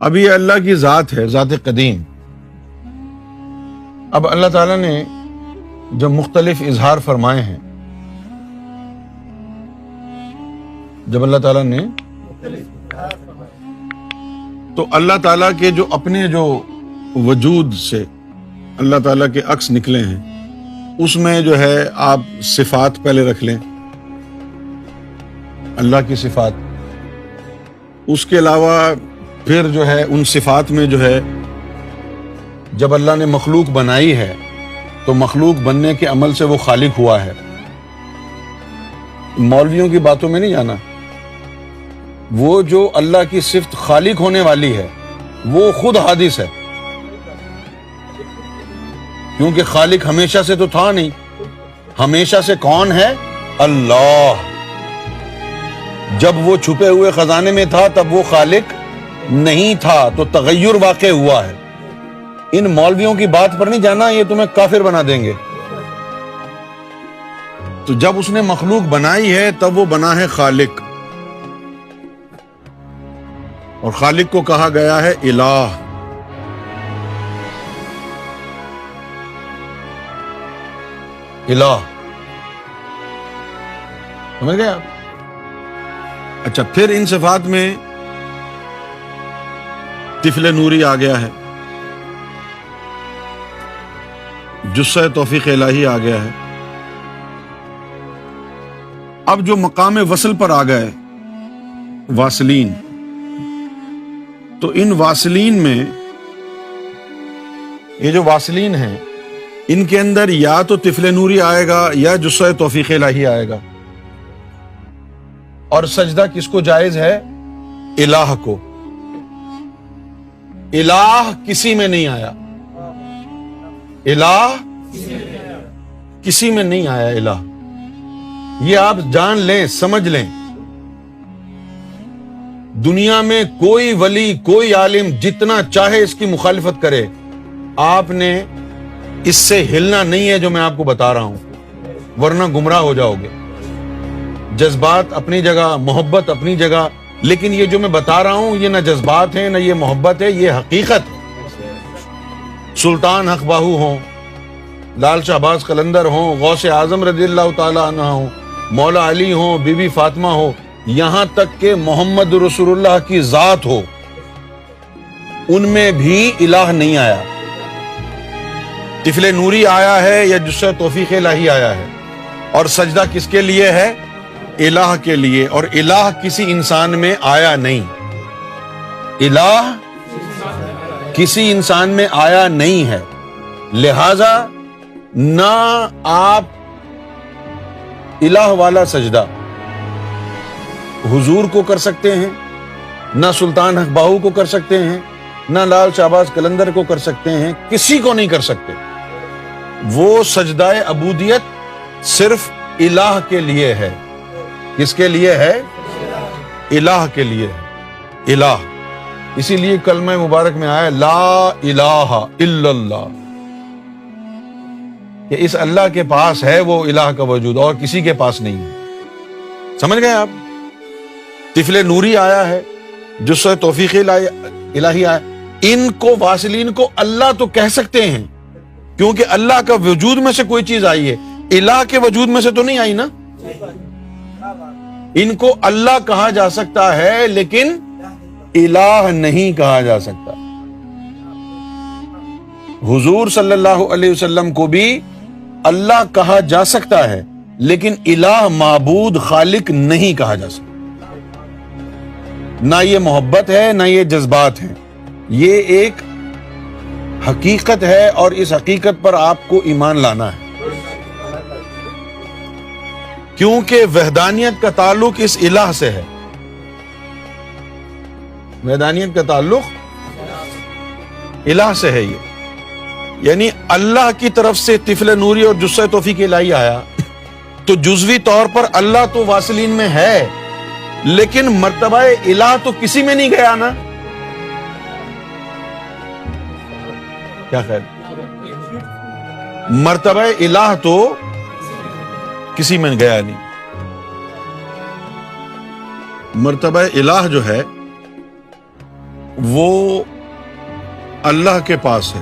اب یہ اللہ کی ذات ہے، ذات قدیم۔ اب اللہ تعالیٰ نے جو مختلف اظہار فرمائے ہیں، جب اللہ تعالیٰ نے تو اللہ تعالیٰ کے جو اپنے جو وجود سے اللہ تعالیٰ کے عکس نکلے ہیں، اس میں جو ہے آپ صفات پہلے رکھ لیں، اللہ کی صفات۔ اس کے علاوہ پھر جو ہے ان صفات میں جو ہے جب اللہ نے مخلوق بنائی ہے تو مخلوق بننے کے عمل سے وہ خالق ہوا ہے۔ مولویوں کی باتوں میں نہیں جانا، وہ جو اللہ کی صفت خالق ہونے والی ہے وہ خود حادث ہے، کیونکہ خالق ہمیشہ سے تو تھا نہیں۔ ہمیشہ سے کون ہے؟ اللہ۔ جب وہ چھپے ہوئے خزانے میں تھا تب وہ خالق نہیں تھا، تو تغیر واقع ہوا ہے۔ ان مولویوں کی بات پر نہیں جانا، یہ تمہیں کافر بنا دیں گے۔ تو جب اس نے مخلوق بنائی ہے تب وہ بنا ہے خالق، اور خالق کو کہا گیا ہے الہ۔ الہ سمجھ گئے آپ؟ اچھا، پھر ان صفات میں طفل نوری آ گیا ہے، جثہ توفیق الہی آ گیا ہے۔ اب جو مقام وصل پر آ گئے واصلین، تو ان واصلین میں یہ جو واصلین ہیں ان کے اندر یا تو طفل نوری آئے گا یا جثہ توفیق الہی آئے گا۔ اور سجدہ کس کو جائز ہے؟ الہ کو۔ الہ کسی میں نہیں آیا، الہ کسی میں نہیں آیا الہ۔ یہ آپ جان لیں، سمجھ لیں۔ دنیا میں کوئی ولی، کوئی عالم جتنا چاہے اس کی مخالفت کرے، آپ نے اس سے ہلنا نہیں ہے جو میں آپ کو بتا رہا ہوں، ورنہ گمراہ ہو جاؤ گے۔ جذبات اپنی جگہ، محبت اپنی جگہ، لیکن یہ جو میں بتا رہا ہوں یہ نہ جذبات ہیں نہ یہ محبت ہے، یہ حقیقت۔ سلطان حق باہو ہوں، لال شہباز قلندر ہوں، غوث اعظم رضی اللہ تعالی عنہ ہوں، مولا علی ہوں، بی بی فاطمہ ہو، یہاں تک کہ محمد رسول اللہ کی ذات ہو، ان میں بھی الہ نہیں آیا۔ طفل نوری آیا ہے یا جثہ توفیق الہی آیا ہے، اور سجدہ کس کے لیے ہے؟ الہ کے لیے، اور الہ کسی انسان میں آیا نہیں۔ الہ کسی انسان میں آیا نہیں ہے، لہذا نہ آپ الہ والا سجدہ حضور کو کر سکتے ہیں، نہ سلطان حق باہو کو کر سکتے ہیں، نہ لال شہباز قلندر کو کر سکتے ہیں، کسی کو نہیں کر سکتے۔ وہ سجدہ عبودیت صرف الہ کے لیے ہے۔ کس کے لیے ہے؟ الہ کے لیے ہے، الہ۔ اسی لیے کلمہ مبارک میں آیا لا الہ الا اللہ، کہ اس اللہ کے پاس ہے وہ الہ کا وجود، اور کسی کے پاس نہیں ہے۔ سمجھ گئے آپ؟ طفل نوری آیا ہے، جثہ توفیق الہی آیا۔ ان کو واصلین کو اللہ تو کہہ سکتے ہیں، کیونکہ اللہ کا وجود میں سے کوئی چیز آئی ہے، الہ کے وجود میں سے تو نہیں آئی نا۔ ان کو اللہ کہا جا سکتا ہے لیکن الہ نہیں کہا جا سکتا۔ حضور صلی اللہ علیہ وسلم کو بھی اللہ کہا جا سکتا ہے لیکن الہ، معبود، خالق نہیں کہا جا سکتا۔ نہ یہ محبت ہے نہ یہ جذبات ہیں، یہ ایک حقیقت ہے، اور اس حقیقت پر آپ کو ایمان لانا ہے، کیونکہ وحدانیت کا تعلق اس الہ سے ہے۔ وحدانیت کا تعلق الہ سے ہے، یہ یعنی اللہ کی طرف سے طفل نوری اور جثہ توفیق الہی آیا، تو جزوی طور پر اللہ تو واصلین میں ہے، لیکن مرتبہ الہ تو کسی میں نہیں گیا نا۔ کیا خیر؟ مرتبہ الہ تو کسی میں گیا نہیں۔ مرتبہ الہ جو ہے وہ اللہ کے پاس ہے،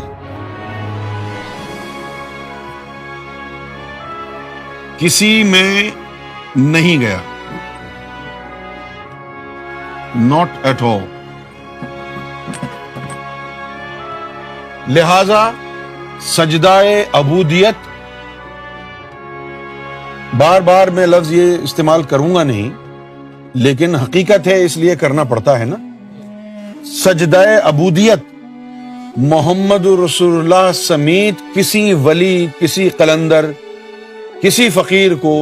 کسی میں نہیں گیا، not at all۔ لہذا سجدہ عبودیت، بار بار میں لفظ یہ استعمال کروں گا نہیں، لیکن حقیقت ہے اس لیے کرنا پڑتا ہے نا۔ سجدہ عبودیت محمد رسول اللہ سمیت کسی ولی، کسی قلندر، کسی فقیر کو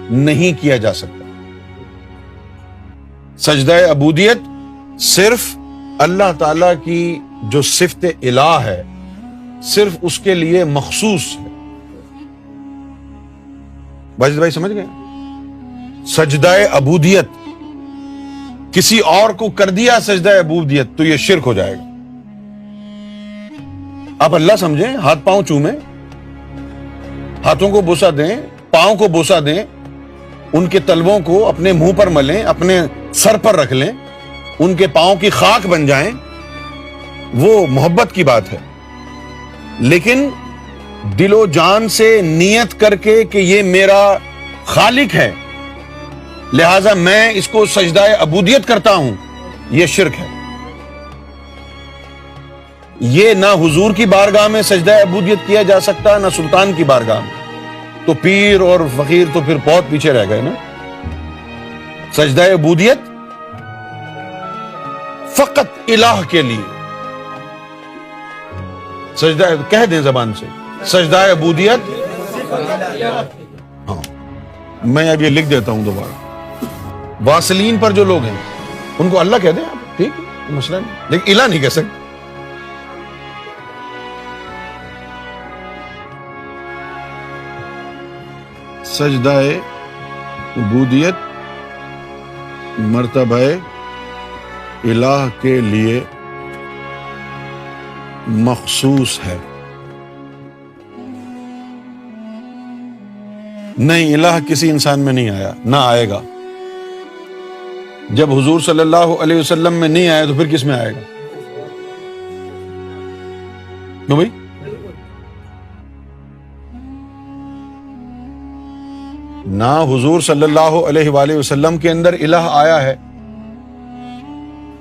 نہیں کیا جا سکتا۔ سجدہ عبودیت صرف اللہ تعالی کی جو صفت الہ ہے، صرف اس کے لیے مخصوص ہے۔ باجد بھائی سمجھ گئے؟ سجدہ عبودیت کسی اور کو کر دیا سجدہ عبودیت تو یہ شرک ہو جائے گا۔ آپ اللہ سمجھیں، ہاتھ پاؤں چومیں، ہاتھوں کو بوسہ دیں، پاؤں کو بوسہ دیں، ان کے تلووں کو اپنے منہ پر ملیں، اپنے سر پر رکھ لیں، ان کے پاؤں کی خاک بن جائیں، وہ محبت کی بات ہے۔ لیکن دل و جان سے نیت کر کے کہ یہ میرا خالق ہے لہذا میں اس کو سجدہ عبودیت کرتا ہوں، یہ شرک ہے۔ یہ نہ حضور کی بارگاہ میں سجدہ عبودیت کیا جا سکتا، نہ سلطان کی بارگاہ میں، تو پیر اور فقیر تو پھر بہت پیچھے رہ گئے نا۔ سجدہ عبودیت فقط الہ کے لیے، سجدہ کہہ دیں زبان سے، سجدہ عبودیت۔ ہاں میں اب یہ لکھ دیتا ہوں دوبارہ۔ واسلین پر جو لوگ ہیں ان کو اللہ کہہ دیں آپ، ٹھیک ہے، مسئلہ نہیں، لیکن الہ نہیں کہہ سکتے۔ سجدہ عبودیت مرتبہ الہ کے لیے مخصوص ہے۔ نہیں، الہ کسی انسان میں نہیں آیا، نہ آئے گا۔ جب حضور صلی اللہ علیہ وسلم میں نہیں آیا تو پھر کس میں آئے گا؟ کیوں بھائی؟ نہ حضور صلی اللہ علیہ وآلہ وسلم کے اندر الہ آیا ہے،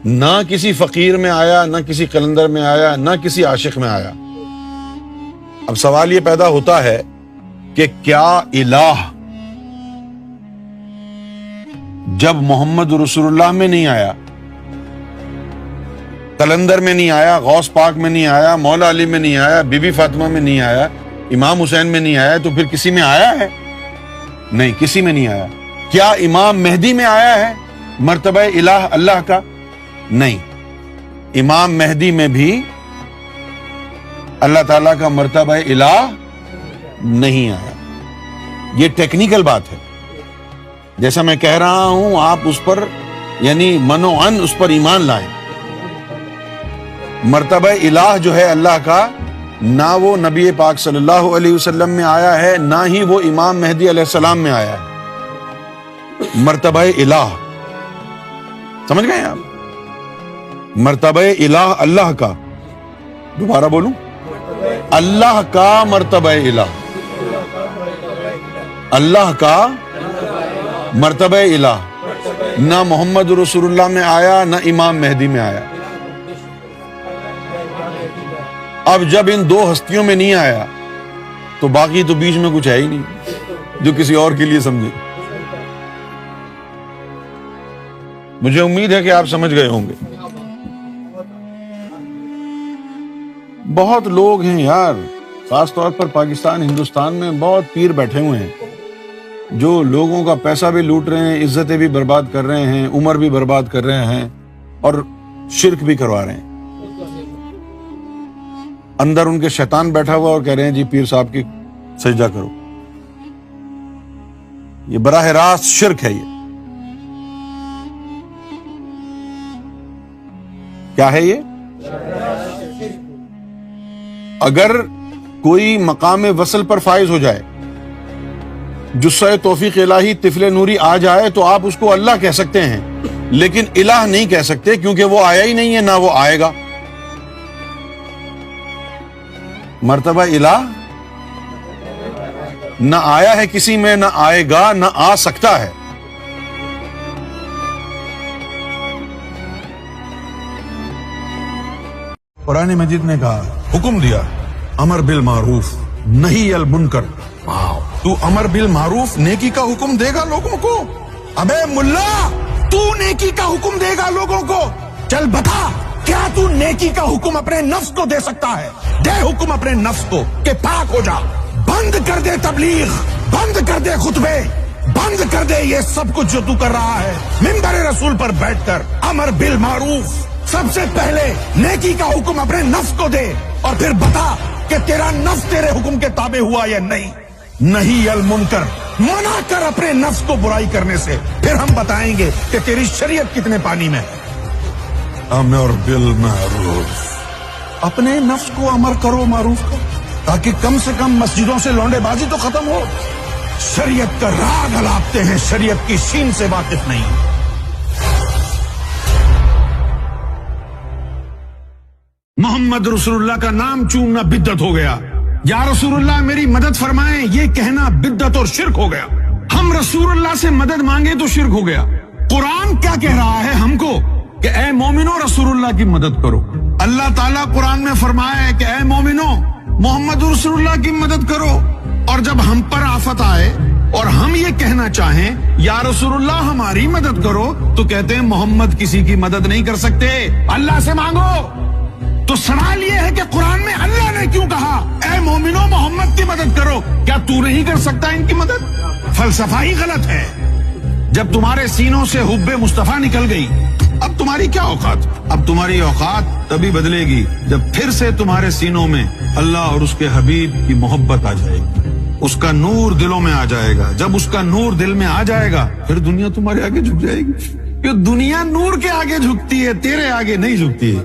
نہ کسی فقیر میں آیا، نہ کسی قلندر میں آیا، نہ کسی عاشق میں آیا۔ اب سوال یہ پیدا ہوتا ہے کہ کیا الہ جب محمد رسول اللہ میں نہیں آیا، قلندر میں نہیں آیا، غوث پاک میں نہیں آیا، مولا علی میں نہیں آیا، بی بی فاطمہ میں نہیں آیا، امام حسین میں نہیں آیا، تو پھر کسی میں آیا ہے؟ نہیں، کسی میں نہیں آیا۔ کیا امام مہدی میں آیا ہے مرتبہ الہ اللہ کا؟ نہیں، امام مہدی میں بھی اللہ تعالیٰ کا مرتبہ الہ نہیں آیا۔ یہ ٹیکنیکل بات ہے، جیسا میں کہہ رہا ہوں آپ اس پر یعنی منوعاً اس پر ایمان لائیں۔ مرتبہ الہ جو ہے اللہ کا، نہ وہ نبی پاک صلی اللہ علیہ وسلم میں آیا ہے، نہ ہی وہ امام مہدی علیہ السلام میں آیا ہے۔ مرتبہ الہ سمجھ گئے آپ؟ مرتبہ الہ اللہ کا، دوبارہ بولوں، اللہ کا مرتبہ الہ، اللہ کا مرتبہ الہ، نہ محمد رسول اللہ میں آیا، نہ امام مہدی میں آیا۔ اب جب ان دو ہستیوں میں نہیں آیا تو باقی تو بیچ میں کچھ ہے ہی نہیں جو کسی اور کے لیے سمجھے۔ مجھے امید ہے کہ آپ سمجھ گئے ہوں گے۔ بہت لوگ ہیں یار، خاص طور پر پاکستان ہندوستان میں بہت پیر بیٹھے ہوئے ہیں جو لوگوں کا پیسہ بھی لوٹ رہے ہیں، عزتیں بھی برباد کر رہے ہیں، عمر بھی برباد کر رہے ہیں، اور شرک بھی کروا رہے ہیں۔ اندر ان کے شیطان بیٹھا ہوا اور کہہ رہے ہیں جی پیر صاحب کی سجدہ کرو۔ یہ براہ راست شرک ہے۔ یہ کیا ہے؟ یہ اگر کوئی مقام وصل پر فائز ہو جائے جسہ توفیق الہی طفل نوری آ جائے تو آپ اس کو اللہ کہہ سکتے ہیں، لیکن الہ نہیں کہہ سکتے، کیونکہ وہ آیا ہی نہیں ہے، نہ وہ آئے گا۔ مرتبہ الہ نہ آیا ہے کسی میں، نہ آئے گا، نہ آ سکتا ہے۔ قرآن مجید نے کہا، حکم دیا امر بالمعروف نہی المنکر۔ تو امر بالمعروف نیکی کا حکم دے گا لوگوں کو؟ ابے ملا، تو نیکی کا حکم دے گا لوگوں کو؟ چل بتا، کیا تو نیکی کا حکم اپنے نفس کو دے سکتا ہے؟ دے حکم اپنے نفس کو کہ پاک ہو جا، بند کر دے تبلیغ، بند کر دے خطبے، بند کر دے یہ سب کچھ جو تو کر رہا ہے۔ منبر رسول پر بیٹھ کر امر بالمعروف، سب سے پہلے نیکی کا حکم اپنے نفس کو دے، اور پھر بتا کہ تیرا نفس تیرے حکم کے تابع ہوا یا نہیں۔ نہیں المنکر، منع کر اپنے نفس کو برائی کرنے سے، پھر ہم بتائیں گے کہ تیری شریعت کتنے پانی میں ہے۔ امر بالمعروف، اپنے نفس کو امر کرو معروف کا، تاکہ کم سے کم مسجدوں سے لونڈے بازی تو ختم ہو۔ شریعت کا راگ الاپتے ہیں، شریعت کی سین سے واقف نہیں۔ محمد رسول اللہ کا نام چومنا بدعت ہو گیا، یا رسول اللہ میری مدد فرمائیں، یہ کہنا بدعت اور شرک ہو گیا۔ ہم رسول اللہ سے مدد مانگے تو شرک ہو گیا۔ قرآن کیا کہہ رہا ہے ہم کو کہ اے مومنو رسول اللہ کی مدد کرو۔ اللہ تعالیٰ قرآن میں فرمایا ہے کہ اے مومنو محمد رسول اللہ کی مدد کرو، اور جب ہم پر آفت آئے اور ہم یہ کہنا چاہیں یا رسول اللہ ہماری مدد کرو، تو کہتے ہیں محمد کسی کی مدد نہیں کر سکتے، اللہ سے مانگو۔ تو سوال یہ ہے کہ قرآن میں اللہ نے کیوں کہا اے مومنو محمد کی مدد کرو؟ کیا تو نہیں کر سکتا ان کی مدد؟ فلسفہ ہی غلط ہے۔ جب تمہارے سینوں سے حب مصطفیٰ نکل گئی، اب تمہاری کیا اوقات؟ اب تمہاری اوقات تبھی بدلے گی جب پھر سے تمہارے سینوں میں اللہ اور اس کے حبیب کی محبت آ جائے گی، اس کا نور دلوں میں آ جائے گا۔ جب اس کا نور دل میں آ جائے گا، پھر دنیا تمہارے آگے جھک جائے گی، کہ دنیا نور کے آگے جھکتی ہے، تیرے آگے نہیں جھکتی ہے۔